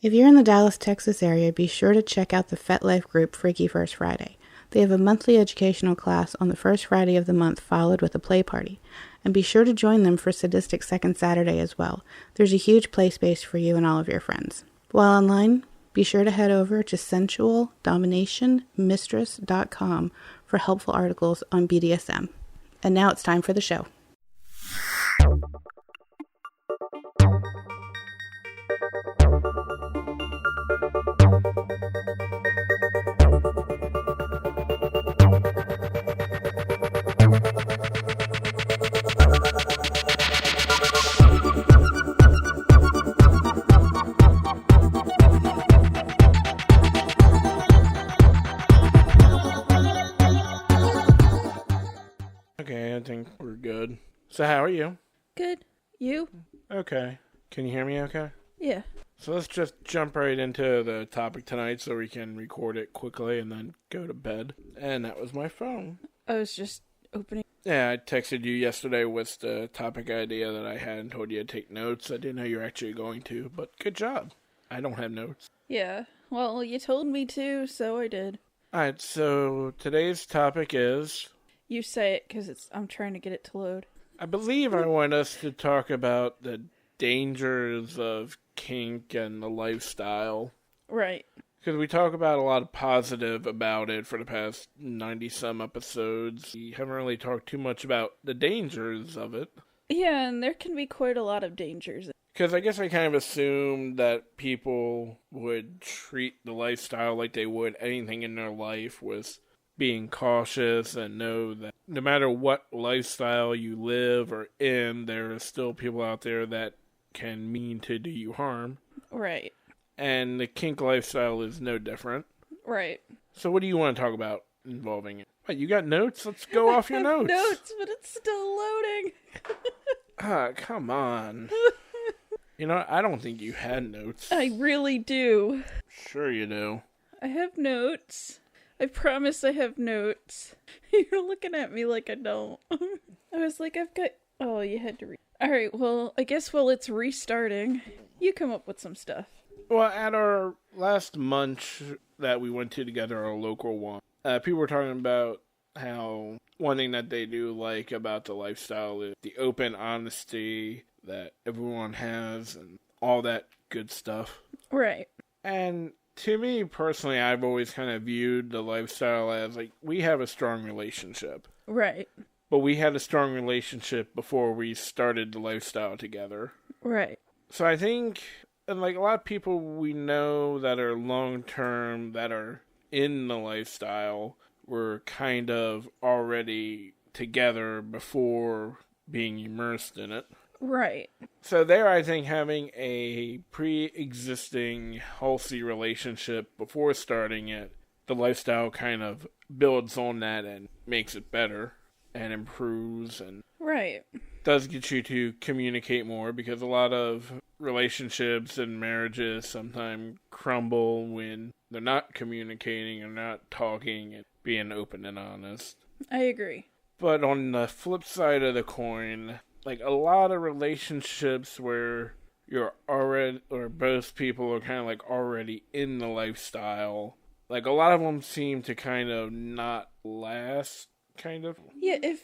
If you're in the Dallas, Texas area, be sure to check out the FetLife group Freaky First Friday. They have a monthly educational class on the first Friday of the month followed with a play party. And be sure to join them for Sadistic Second Saturday as well. There's a huge play space for you and all of your friends. While online, be sure to head over to sensualdominationmistress.com for helpful articles on BDSM. And now it's time for the show. Okay, I think we're good. So how are you? Good. You? Okay. Can you hear me okay? Yeah. So let's just jump right into the topic tonight so we can record it quickly and then go to bed. And that was my phone. I was just opening. Yeah, I texted you yesterday with the topic idea that I had and told you to take notes. I didn't know you were actually going to, but good job. I don't have notes. Yeah. Well, you told me to, so I did. Alright, so today's topic is... You say it, because I'm trying to get it to load. I believe I want us to talk about the dangers of kink and the lifestyle. Right. Because we talk about a lot of positive about it for the past 90-some episodes. We haven't really talked too much about the dangers of it. Yeah, and there can be quite a lot of dangers. Because I guess I kind of assumed that people would treat the lifestyle like they would anything in their life, with being cautious and know that no matter what lifestyle you live or in, there are still people out there that can mean to do you harm. Right. And the kink lifestyle is no different. Right. So what do you want to talk about involving it? What, you got notes? Let's go off your notes. Notes, but it's still loading. Come on. You know, I don't think you had notes. I really do. Sure you do. I have notes. I promise I have notes. You're looking at me like I don't. I was like, I've got... Oh, you had to read. Alright, well, I guess while it's restarting, you come up with some stuff. Well, at our last munch that we went to together, our local one, people were talking about how one thing that they do like about the lifestyle is the open honesty that everyone has and all that good stuff. Right. And to me personally, I've always kind of viewed the lifestyle as like, we have a strong relationship. Right. But we had a strong relationship before we started the lifestyle together. Right. So I think, and like a lot of people we know that are long-term, that are in the lifestyle, were kind of already together before being immersed in it. Right. So there, I think having a pre-existing healthy relationship before starting it, the lifestyle kind of builds on that and makes it better and improves and right. does get you to communicate more, because a lot of relationships and marriages sometimes crumble when they're not communicating and not talking and being open and honest. I agree. But on the flip side of the coin, like a lot of relationships where you're already, or both people are kind of like already in the lifestyle, like a lot of them seem to kind of not last, kind of. Yeah, get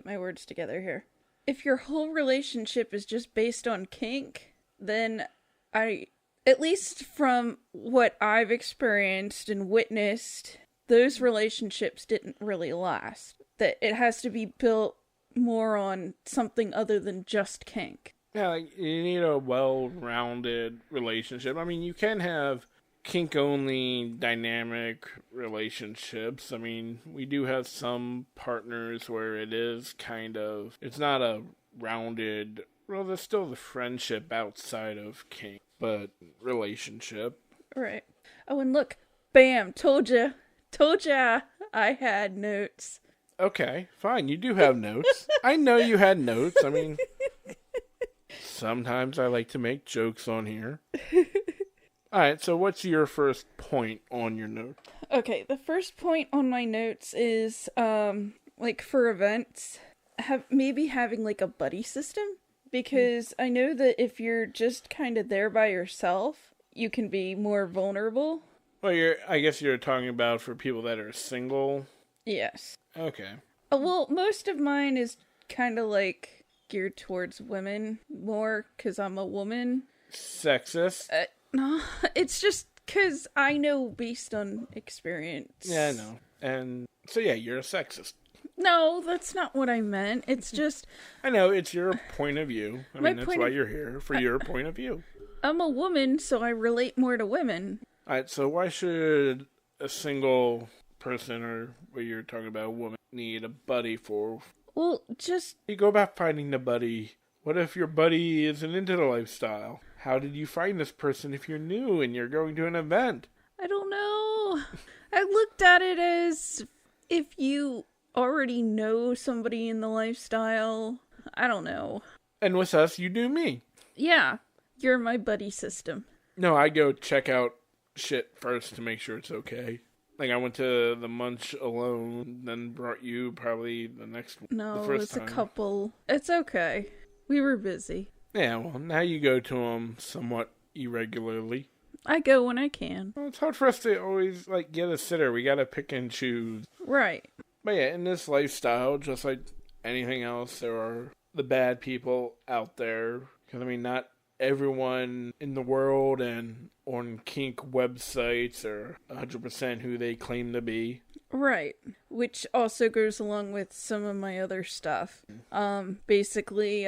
my words together here. If your whole relationship is just based on kink, then at least from what I've experienced and witnessed, those relationships didn't really last. That it has to be built more on something other than just kink. Yeah, like you need a well-rounded relationship. I mean, you can have kink-only dynamic relationships. I mean, we do have some partners where it is kind of, it's not a rounded, well, there's still the friendship outside of kink, but relationship. Right. Oh, and look, bam, told ya, I had notes. Okay, fine. You do have notes. I know you had notes. I mean, sometimes I like to make jokes on here. Alright, so what's your first point on your note? Okay, the first point on my notes is, like, for events, having, like, a buddy system. Because I know that if you're just kind of there by yourself, you can be more vulnerable. Well, I guess you're talking about for people that are single. Yes. Okay. Well, most of mine is kind of like geared towards women more because I'm a woman. Sexist? No, it's just because I know based on experience. Yeah, I know. And so, yeah, you're a sexist. No, that's not what I meant. It's just... I know, it's your point of view. I mean, that's why you're here, for your point of view. I'm a woman, so I relate more to women. Alright, so why should a single person, or what you're talking about, a woman, need a buddy for? Well, just... You go about finding the buddy. What if your buddy isn't into the lifestyle? How did you find this person if you're new and you're going to an event? I don't know. I looked at it as if you already know somebody in the lifestyle. I don't know. And with us, you do me. Yeah, you're my buddy system. No, I go check out shit first to make sure it's okay. Like, I went to the Munch alone, then brought you probably the next one. No, the first it's time. a couple. It's okay. We were busy. Yeah, well, now you go to them somewhat irregularly. I go when I can. Well, it's hard for us to always, like, get a sitter. We gotta pick and choose. Right. But yeah, in this lifestyle, just like anything else, there are the bad people out there. Because, I mean, not everyone in the world and on kink websites are 100% who they claim to be. Right. Which also goes along with some of my other stuff. Basically,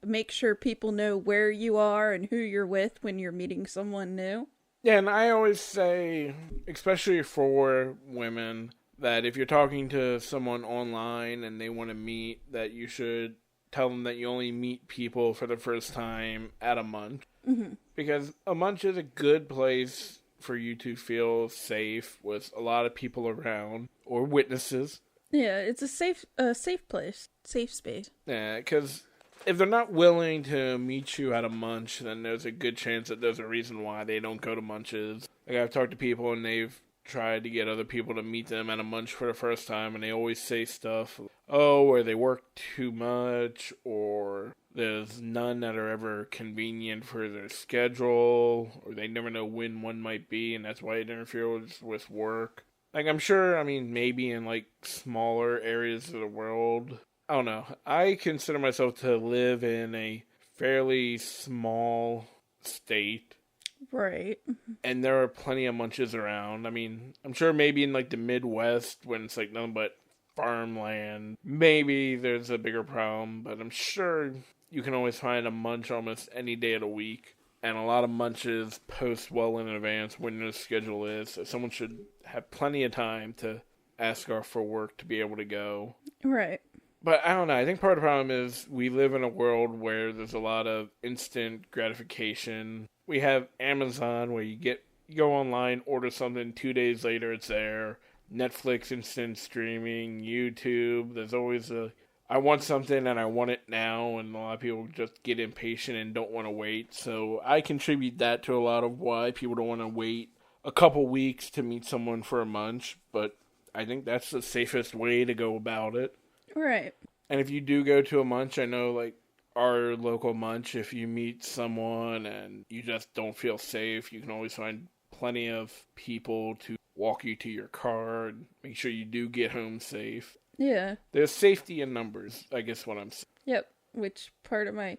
make sure people know where you are and who you're with when you're meeting someone new. Yeah, and I always say, especially for women, that if you're talking to someone online and they want to meet, that you should tell them that you only meet people for the first time at a munch. Mm-hmm. Because a munch is a good place for you to feel safe with a lot of people around, or witnesses. Yeah, it's a safe place. Safe space. Yeah, because if they're not willing to meet you at a munch, then there's a good chance that there's a reason why they don't go to munches. Like, I've talked to people and they've tried to get other people to meet them at a munch for the first time, and they always say stuff, or they work too much, or there's none that are ever convenient for their schedule, or they never know when one might be, and that's why it interferes with work. Like, I'm sure, I mean, maybe in, like, smaller areas of the world, I don't know. I consider myself to live in a fairly small state. Right. And there are plenty of munches around. I mean, I'm sure maybe in, like, the Midwest, when it's, like, nothing but farmland, maybe there's a bigger problem, but I'm sure you can always find a munch almost any day of the week. And a lot of munches post well in advance when their schedule is, so someone should have plenty of time to ask off for work to be able to go. Right. But I don't know, I think part of the problem is we live in a world where there's a lot of instant gratification. We have Amazon where you go online, order something, 2 days later it's there. Netflix instant streaming, YouTube, there's always I want something and I want it now, and a lot of people just get impatient and don't want to wait. So I contribute that to a lot of why people don't want to wait a couple weeks to meet someone for a munch, but I think that's the safest way to go about it. Right. And if you do go to a munch, I know, like, our local munch, if you meet someone and you just don't feel safe, you can always find plenty of people to walk you to your car and make sure you do get home safe. Yeah. There's safety in numbers, I guess what I'm saying. Yep. Which part of my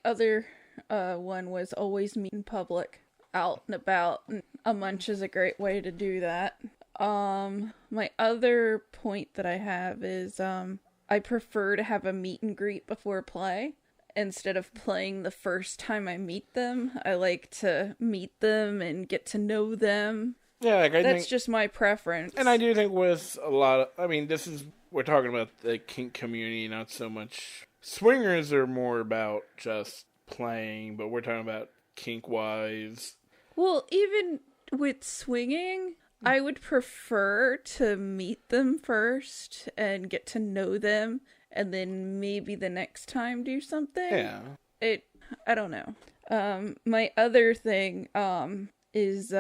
other one was always meet in public, out and about. And a munch is a great way to do that. My other point that I have is, I prefer to have a meet and greet before play. Instead of playing the first time I meet them, I like to meet them and get to know them. Yeah, like That's just my preference. And I do think with a lot of, I mean, we're talking about the kink community, not so much. Swingers are more about just playing, but we're talking about kink-wise. Well, even with swinging, I would prefer to meet them first and get to know them, and then maybe the next time do something. Yeah. I don't know. My other thing, is,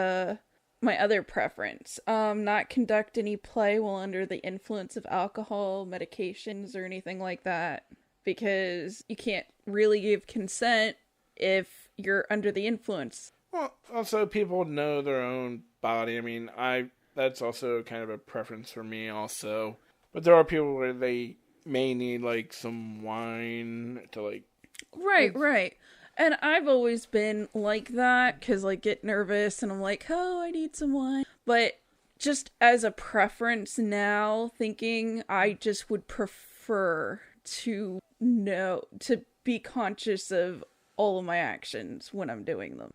my other preference. Not conduct any play while under the influence of alcohol, medications, or anything like that. because you can't really give consent if you're under the influence. Well, also people know their own body. I mean, that's also kind of a preference for me also. But there are people where they may need, like, some wine to, like... Right. And I've always been like that, because, like, get nervous, and I'm like, oh, I need some wine. But just as a preference now, thinking I just would prefer to be conscious of all of my actions when I'm doing them.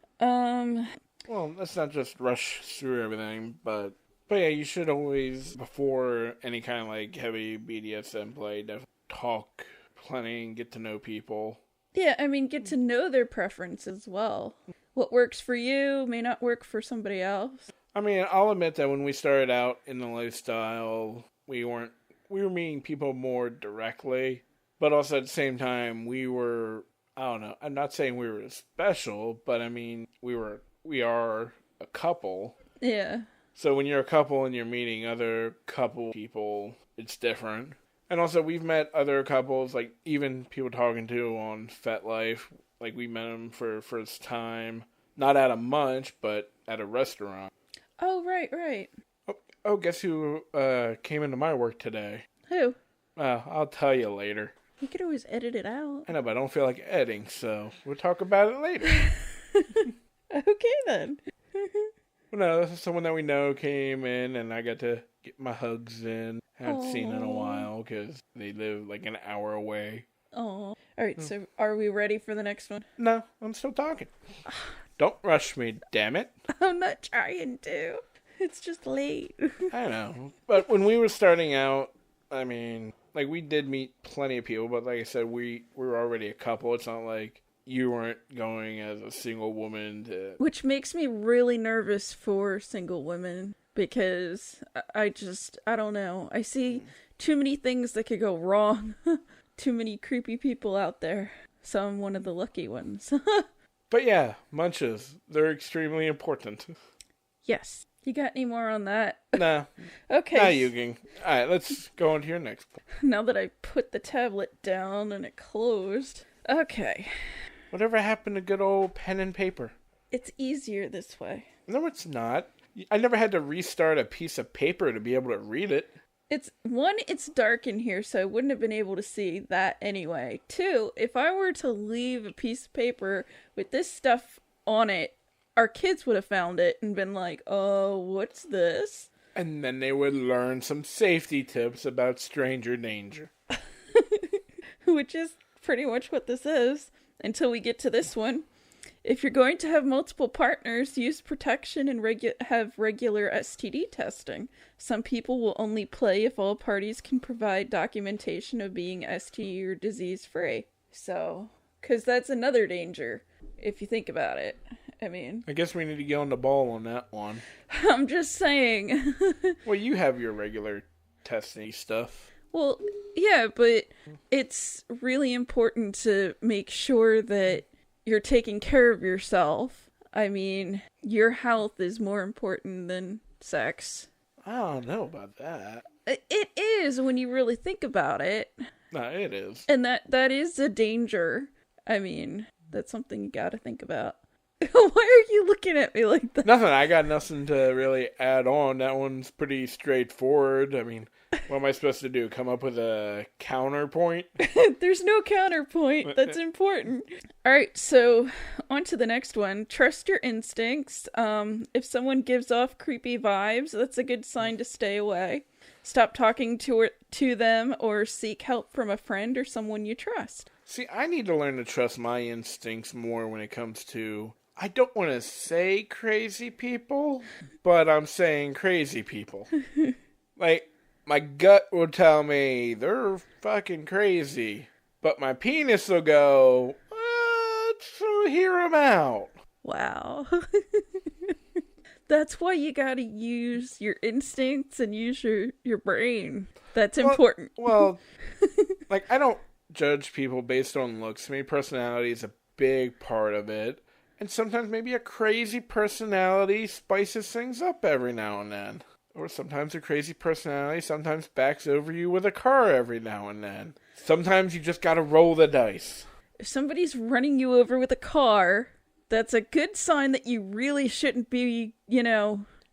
Well, let's not just rush through everything, but yeah, you should always, before any kind of, like, heavy BDSM play, definitely talk plenty and get to know people. Yeah, I mean, get to know their preference as well. What works for you may not work for somebody else. I mean, I'll admit that when we started out in the lifestyle, we were meeting people more directly, but also at the same time, we were, I don't know, I'm not saying we were special, but I mean, we are a couple. Yeah. So when you're a couple and you're meeting other couple people, it's different. And also, we've met other couples, like, even people talking to on FetLife. Like, we met them for the first time. Not at a munch, but at a restaurant. Oh, right. Oh, guess who came into my work today? Who? I'll tell you later. You could always edit it out. I know, but I don't feel like editing, so we'll talk about it later. Okay, then. No, someone that we know came in, and I got to get my hugs in. Haven't seen in a while, because they live like an hour away. Oh. Alright, so are we ready for the next one? No, I'm still talking. Don't rush me, damn it. I'm not trying to. It's just late. I know. But when we were starting out, I mean, like, we did meet plenty of people, but like I said, we were already a couple. It's not like you weren't going as a single woman to... Which makes me really nervous for single women, because I don't know. I see too many things that could go wrong. Too many creepy people out there. So I'm one of the lucky ones. But yeah, munches. They're extremely important. Yes. You got any more on that? Nah. Okay. Nah, Yuking. Alright, let's go on to your next point. Now that I put the tablet down and it closed. Okay. Whatever happened to good old pen and paper? It's easier this way. No, it's not. I never had to restart a piece of paper to be able to read it. It's dark in here, so I wouldn't have been able to see that anyway. 2, if I were to leave a piece of paper with this stuff on it, our kids would have found it and been like, oh, what's this? And then they would learn some safety tips about stranger danger. Which is pretty much what this is, until we get to this one. If you're going to have multiple partners, use protection and have regular STD testing. Some people will only play if all parties can provide documentation of being STD or disease free. So, because that's another danger, if you think about it. I mean, I guess we need to get on the ball on that one. I'm just saying. Well, you have your regular testing stuff. Well, yeah, but it's really important to make sure that you're taking care of yourself. I mean, your health is more important than sex. I don't know about that. It is when you really think about it. No, it is. And that is a danger. I mean, that's something you gotta think about. Why are you looking at me like that? Nothing. I got nothing to really add on. That one's pretty straightforward. I mean, what am I supposed to do? Come up with a counterpoint? There's no counterpoint. That's important. All right, so on to the next one. Trust your instincts. If someone gives off creepy vibes, that's a good sign to stay away. Stop talking to them or seek help from a friend or someone you trust. See, I need to learn to trust my instincts more when it comes to... I don't want to say crazy people, but I'm saying crazy people. Like, my gut will tell me they're fucking crazy, but my penis will go, let's hear them out. Wow. That's why you gotta use your instincts and use your brain. That's important. Well, like, I don't judge people based on looks. To me, personality is a big part of it. And sometimes maybe a crazy personality spices things up every now and then. Or sometimes a crazy personality sometimes backs over you with a car every now and then. Sometimes you just gotta roll the dice. If somebody's running you over with a car, that's a good sign that you really shouldn't be,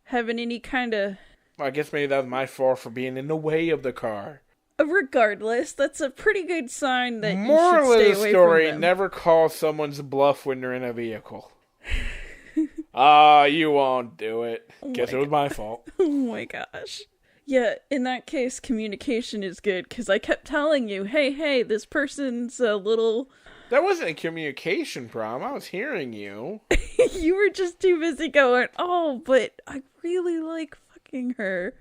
having any kind of... Well, I guess maybe that was my fault for being in the way of the car. Regardless, that's a pretty good sign that Moral you should stay of the away story, from them. never call someone's bluff when they're in a vehicle. You won't do it. Guess it was my fault. Oh my gosh. Yeah, in that case, communication is good, because I kept telling you, hey, this person's a little... That wasn't a communication problem. I was hearing you. You were just too busy going, oh, but I really like fucking her.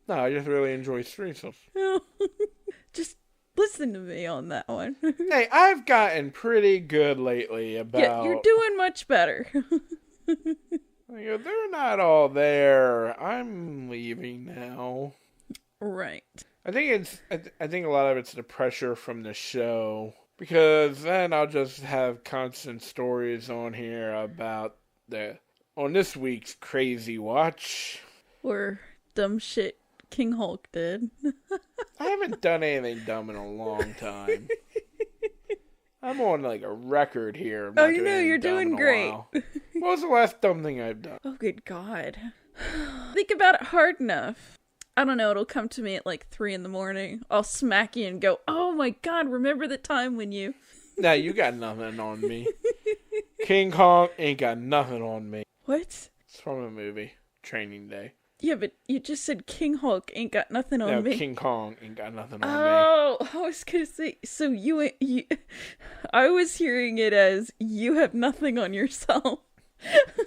No, I just really enjoy threesomes. Just listen to me on that one. Hey, I've gotten pretty good lately about... Yeah, you're doing much better. They're not all there. I'm leaving now. Right. I think a lot of it's the pressure from the show, because then I'll just have constant stories on here about on this week's Crazy Watch. Or dumb shit KingHulk did. I haven't done anything dumb in a long time. I'm on like a record here. of not doing anything you're dumb doing in a great. while. What was the last dumb thing I've done? Oh, good God. Think about it hard enough. I don't know, it'll come to me at like 3 a.m. I'll smack you and go, oh my God, remember the time when you... Nah, you got nothing on me. KingHulk ain't got nothing on me. What? It's from a movie, Training Day. Yeah, but you just said KingHulk ain't got nothing on me. No, King Kong ain't got nothing on me. Oh, I was gonna say, so you, I was hearing it as, you have nothing on yourself.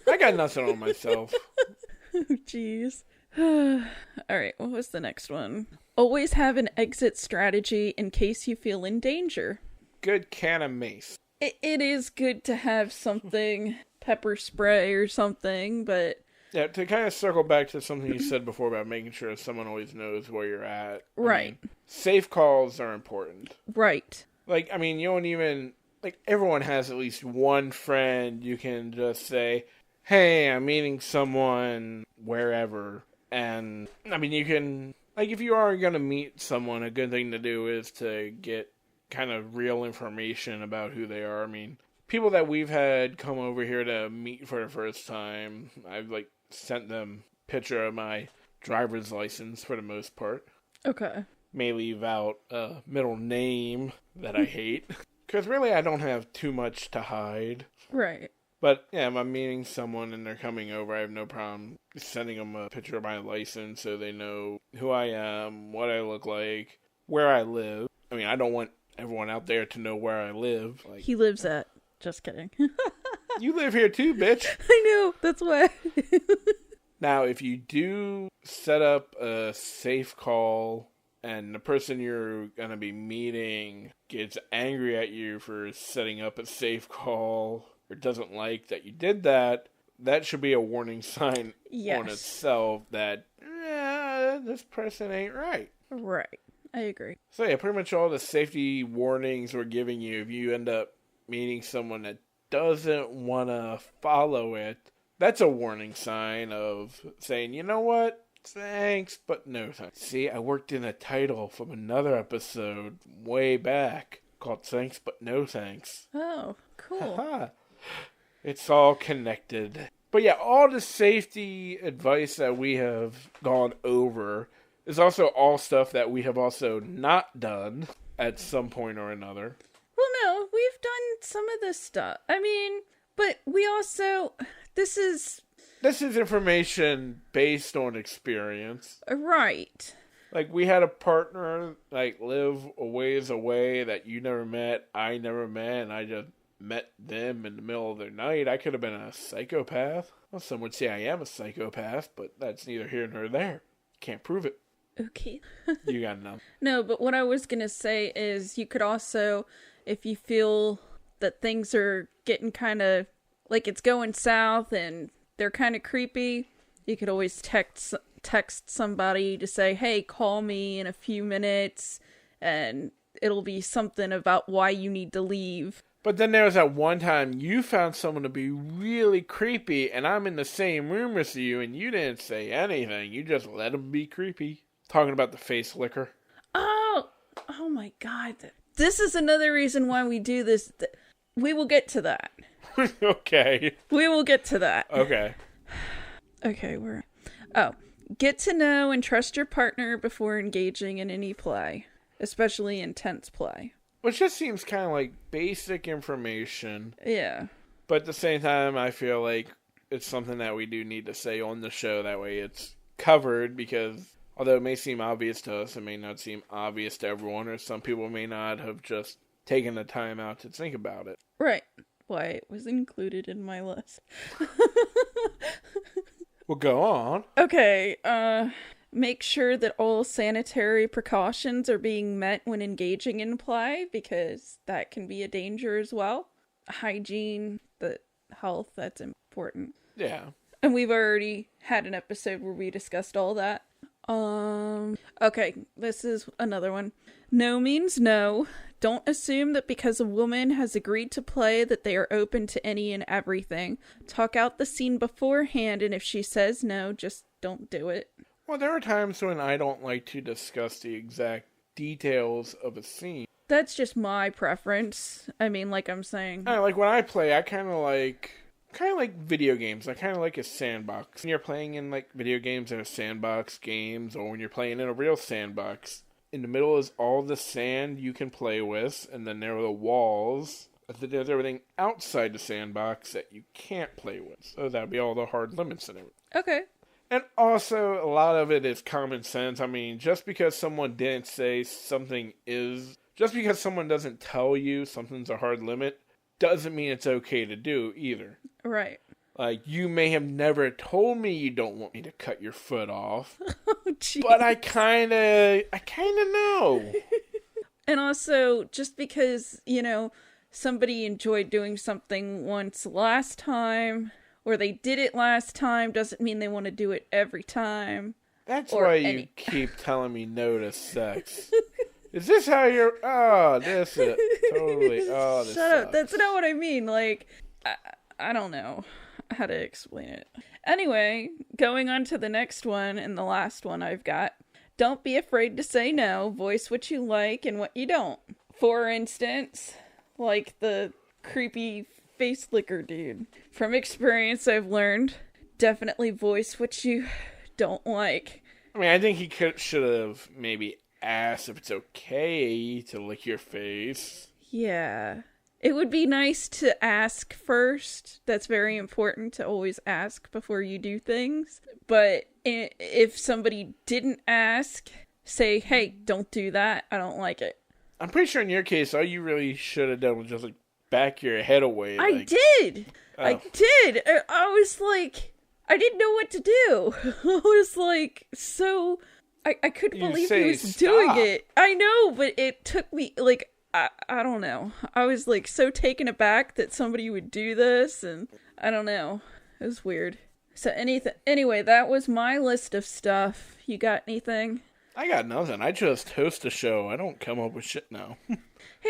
I got nothing on myself. Oh, jeez. Alright, what was the next one? Always have an exit strategy in case you feel in danger. Good can of mace. It is good to have something, pepper spray or something, but... Yeah, to kind of circle back to something you said before about making sure someone always knows where you're at. Right. Safe calls are important. Right. You don't even... everyone has at least one friend you can just say, hey, I'm meeting someone wherever. And, you can... if you are going to meet someone, a good thing to do is to get kind of real information about who they are. People that we've had come over here to meet for the first time, I've, sent them a picture of my driver's license for the most part. Okay. May leave out a middle name that I hate. Because really I don't have too much to hide. Right. But, yeah, if I'm meeting someone and they're coming over, I have no problem sending them a picture of my license so they know who I am, what I look like, where I live. I don't want everyone out there to know where I live. He lives at... Just kidding. You live here too, bitch. I know, that's why. Now, if you do set up a safe call and the person you're going to be meeting gets angry at you for setting up a safe call or doesn't like that you did that, that should be a warning sign on itself that, this person ain't right. Right. I agree. So yeah, pretty much all the safety warnings we're giving you, if you end up meeting someone that doesn't want to follow it, that's a warning sign of saying, you know what? Thanks, but no thanks. See, I worked in a title from another episode way back called Thanks, but no thanks. Oh, cool. It's all connected. But yeah, all the safety advice that we have gone over is also all stuff that we have also not done at some point or another. Well, no, we've done some of this stuff. But we also... This is information based on experience. Right. We had a partner, live a ways away that you never met, I never met, and I just met them in the middle of the night. I could have been a psychopath. Well, some would say I am a psychopath, but that's neither here nor there. Can't prove it. Okay. You gotta know. No, but what I was gonna say is you could also, if you feel that things are getting kind of, it's going south and they're kind of creepy, you could always text somebody to say, hey, call me in a few minutes, and it'll be something about why you need to leave. But then there was that one time you found someone to be really creepy, and I'm in the same room with you, and you didn't say anything. You just let them be creepy. Talking about the face licker. Oh, my God. This is another reason why we do this. We will get to that. Okay. We will get to that. Okay. Okay, get to know and trust your partner before engaging in any play, especially intense play. Which just seems kind of like basic information. Yeah. But at the same time, I feel like it's something that we do need to say on the show. That way it's covered, because although it may seem obvious to us, it may not seem obvious to everyone, or some people may not have just taken the time out to think about it. Right. Why it was included in my list. Well, go on. Okay, make sure that all sanitary precautions are being met when engaging in play, because that can be a danger as well. Hygiene, the health, that's important. Yeah. And we've already had an episode where we discussed all that. Okay, this is another one. No means no. Don't assume that because a woman has agreed to play that they are open to any and everything. Talk out the scene beforehand, and if she says no, just don't do it. Well, there are times when I don't like to discuss the exact details of a scene. That's just my preference. I mean, like I'm saying. Like when I play, I kind of like video games. I kind of like a sandbox. When you're playing in like video games in a sandbox games, or when you're playing in a real sandbox, in the middle is all the sand you can play with, and then there are the walls. There's everything outside the sandbox that you can't play with. So that'd be all the hard limits and everything. Okay. And also, a lot of it is common sense. I mean, just because someone didn't say something is... Just because someone doesn't tell you something's a hard limit, doesn't mean it's okay to do either. Right. Like, you may have never told me you don't want me to cut your foot off. Oh, geez. But I kind of know. And also, just because, somebody enjoyed doing something once last time, or they did it last time, doesn't mean they want to do it every time. That's why you keep telling me no to sex. Is this how you're... Oh, this is... Totally. Oh, this Shut sucks. up. That's not what I mean. Like, I don't know how to explain it. Anyway, going on to the next one, and the last one I've got. Don't be afraid to say no. Voice what you like and what you don't. For instance, like the creepy face licker dude. From experience, I've learned, definitely voice what you don't like. I mean, I think he should have maybe asked if it's okay to lick your face. Yeah. It would be nice to ask first. That's very important, to always ask before you do things. But if somebody didn't ask, say, hey, don't do that. I don't like it. I'm pretty sure in your case, all you really should have done was just like back your head away. I did. Oh. I did. I was like, I didn't know what to do. I was like, so I couldn't believe he was doing it. I know, but it took me like, I don't know. I was like so taken aback that somebody would do this, and I don't know. It was weird. So anyway, that was my list of stuff. You got anything? I got nothing. I just host a show. I don't come up with shit now. Hey,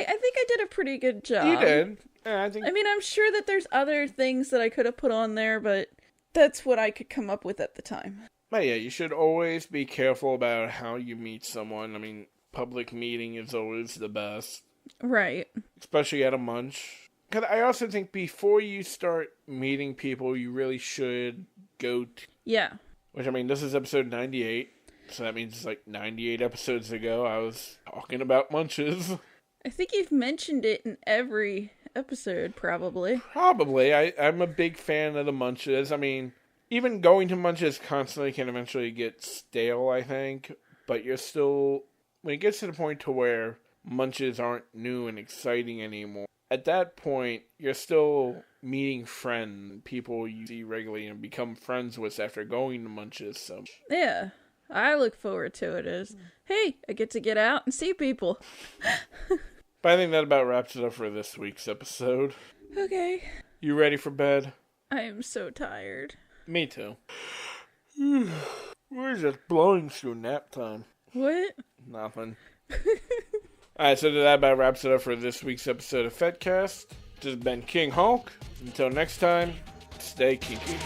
I think I did a pretty good job. You did. Yeah, I mean, I'm sure that there's other things that I could have put on there, but that's what I could come up with at the time. But yeah, you should always be careful about how you meet someone. I mean, public meeting is always the best. Right. Especially at a munch. Because I also think before you start meeting people, you really should go to... Yeah. Which, I mean, this is episode 98. So that means like 98 episodes ago, I was talking about munches. I think you've mentioned it in every episode, probably. Probably. I'm a big fan of the munches. I mean, even going to munches constantly can eventually get stale, I think. But you're still... When it gets to the point to where munches aren't new and exciting anymore, at that point, you're still meeting friends, people you see regularly and become friends with after going to munches. So yeah, I look forward to it as, hey, I get to get out and see people. But I think that about wraps it up for this week's episode. Okay. You ready for bed? I am so tired. Me too. We're just blowing through nap time. What? Nothing. Alright, so that about wraps it up for this week's episode of FetCast. This has been KingHulk. Until next time, stay kinky.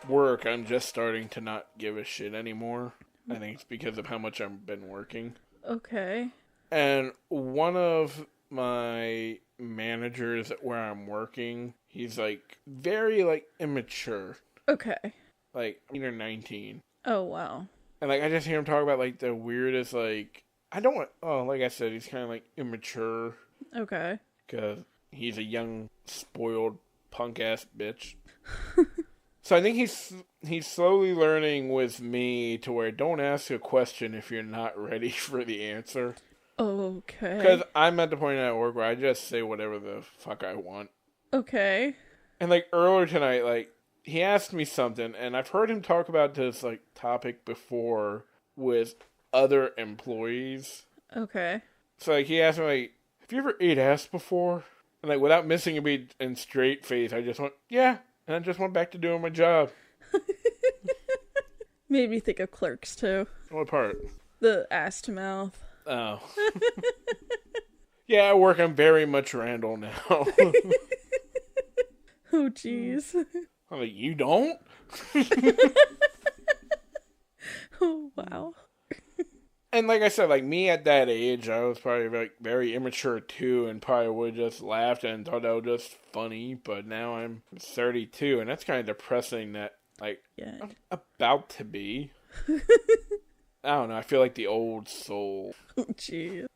work, I'm just starting to not give a shit anymore. I think it's because of how much I've been working. Okay. And one of my managers where I'm working, he's, like, very, like, immature. Okay. Like, 18 or 19. Oh, wow. And, like, I just hear him talk about, like, the weirdest, like... like I said, he's kind of, like, immature. Okay. Because he's a young, spoiled, punk-ass bitch. So I think he's slowly learning with me to where don't ask a question if you're not ready for the answer. Okay. Because I'm at the point at work where I just say whatever the fuck I want. Okay. And, like, earlier tonight, like, he asked me something, and I've heard him talk about this, like, topic before with other employees. Okay. So, like, he asked me, like, have you ever ate ass before? And, like, without missing a beat in straight face, I just went, yeah. And I just went back to doing my job. Made me think of Clerks, too. What part? The ass to mouth. Oh. Yeah, at work I'm very much Randall now. Oh, jeez. I'm like, you don't? Oh, wow. And like I said, like me at that age, I was probably like very immature too, and probably would have just laughed and thought that was just funny. But now I'm 32, and that's kind of depressing. That like I'm about to be. I don't know. I feel like the old soul. Oh, jeez.